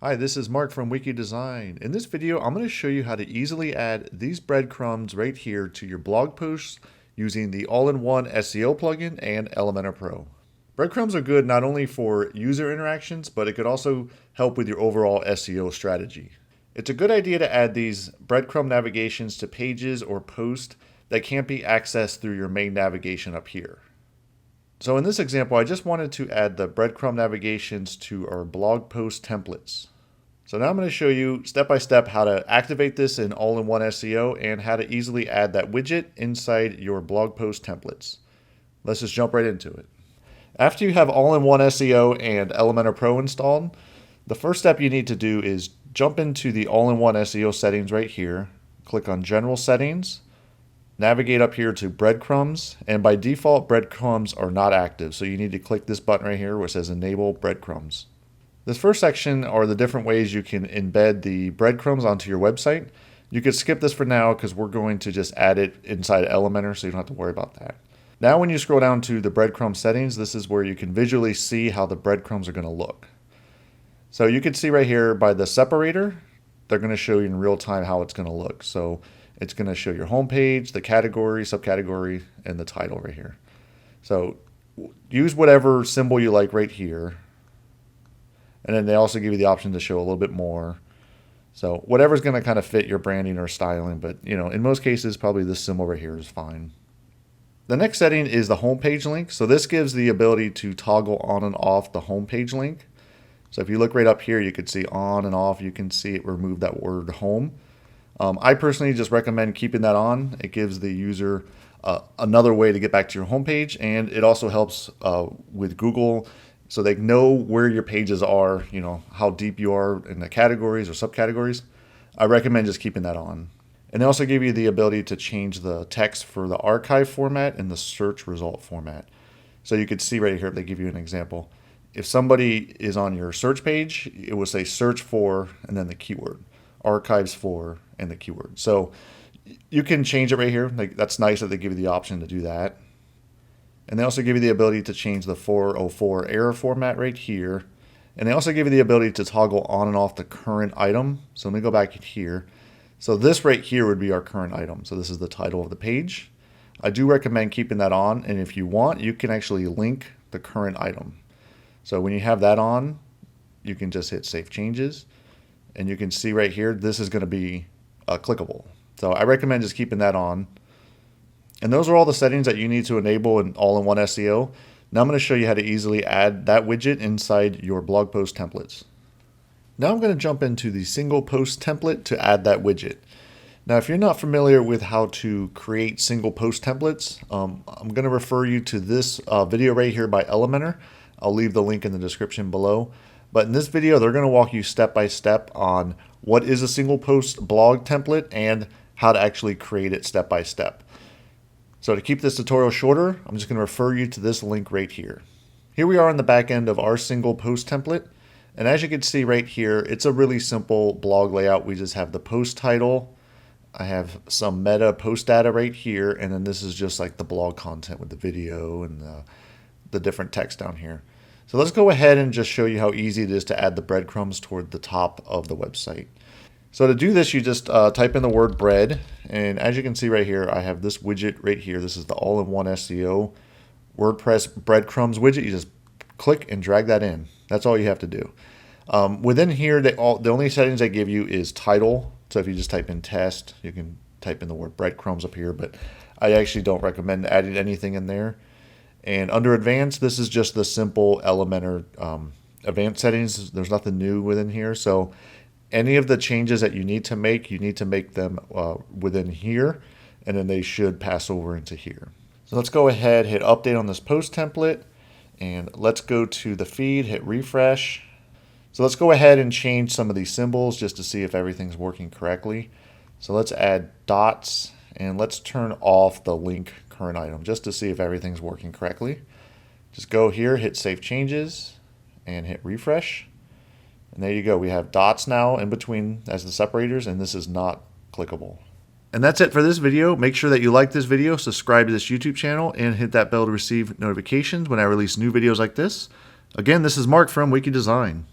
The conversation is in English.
Hi, this is Mark from Wiki Design. In this video, I'm going to show you how to easily add these breadcrumbs right here to your blog posts using the All-in-One SEO plugin and Elementor Pro. Breadcrumbs are good not only for user interactions, but it could also help with your overall SEO strategy. It's a good idea to add these breadcrumb navigations to pages or posts that can't be accessed through your main navigation up here. So in this example, I just wanted to add the breadcrumb navigations to our blog post templates. So now I'm going to show you step by step how to activate this in All-in-One SEO and how to easily add that widget inside your blog post templates. Let's just jump right into it. After you have All-in-One SEO and Elementor Pro installed, the first step you need to do is jump into the All-in-One SEO settings right here, click on General Settings, navigate up here to Breadcrumbs, and by default breadcrumbs are not active, so you need to click this button right here where it says Enable Breadcrumbs. This first section are the different ways you can embed the breadcrumbs onto your website. You could skip this for now because we're going to just add it inside Elementor, so you don't have to worry about that. Now when you scroll down to the breadcrumb settings, this is where you can visually see how the breadcrumbs are going to look. So you can see right here by the separator, they're going to show you in real time how it's going to look. So it's going to show your home page, the category, subcategory, and the title right here. So use whatever symbol you like right here. And then they also give you the option to show a little bit more. So whatever's going to kind of fit your branding or styling, but in most cases, probably this symbol right here is fine. The next setting is the homepage link. So this gives the ability to toggle on and off the homepage link. So if you look right up here, you can see on and off. You can see it remove that word home. I personally just recommend keeping that on. It gives the user another way to get back to your homepage, and it also helps with Google so they know where your pages are, how deep you are in the categories or subcategories. I recommend just keeping that on. And they also give you the ability to change the text for the archive format and the search result format. So you could see right here, they give you an example. If somebody is on your search page, it will say search for and then the keyword, archives for and the keyword. So you can change it right here. That's nice that they give you the option to do that. And they also give you the ability to change the 404 error format right here. And they also give you the ability to toggle on and off the current item. So let me go back here. So this right here would be our current item. So this is the title of the page. I do recommend keeping that on. And if you want, you can actually link the current item. So when you have that on, you can just hit Save Changes. And you can see right here, this is going to be clickable. So I recommend just keeping that on. And those are all the settings that you need to enable in All-in-One SEO. Now I'm going to show you how to easily add that widget inside your blog post templates. Now I'm going to jump into the single post template to add that widget. Now if you're not familiar with how to create single post templates, I'm going to refer you to this video right here by Elementor. I'll leave the link in the description below. But in this video, they're going to walk you step by step on what is a single post blog template and how to actually create it step by step. So to keep this tutorial shorter, I'm just going to refer you to this link right here. Here we are on the back end of our single post template. And as you can see right here, it's a really simple blog layout. We just have the post title. I have some meta post data right here. And then this is just like the blog content with the video and the different text down here. So let's go ahead and just show you how easy it is to add the breadcrumbs toward the top of the website. So to do this, you just type in the word bread, and as you can see right here, I have this widget right here. This is the All-in-One SEO WordPress breadcrumbs widget. You just click and drag that in. That's all you have to do. Within here, the only settings they give you is title. So if you just type in test, you can type in the word breadcrumbs up here, but I actually don't recommend adding anything in there. And under advanced, this is just the simple Elementor advanced settings. There's nothing new within here. So any of the changes that you need to make them within here, and then they should pass over into here. So let's go ahead, hit update on this post template, and let's go to the feed, hit refresh. So let's go ahead and change some of these symbols just to see if everything's working correctly. So let's add dots, and let's turn off the link current item just to see if everything's working correctly. Just go here, hit Save Changes, and hit refresh. And there you go. We have dots now in between as the separators, and this is not clickable. And that's it for this video. Make sure that you like this video, subscribe to this YouTube channel, and hit that bell to receive notifications when I release new videos like this. Again, this is Mark from Wiki Design.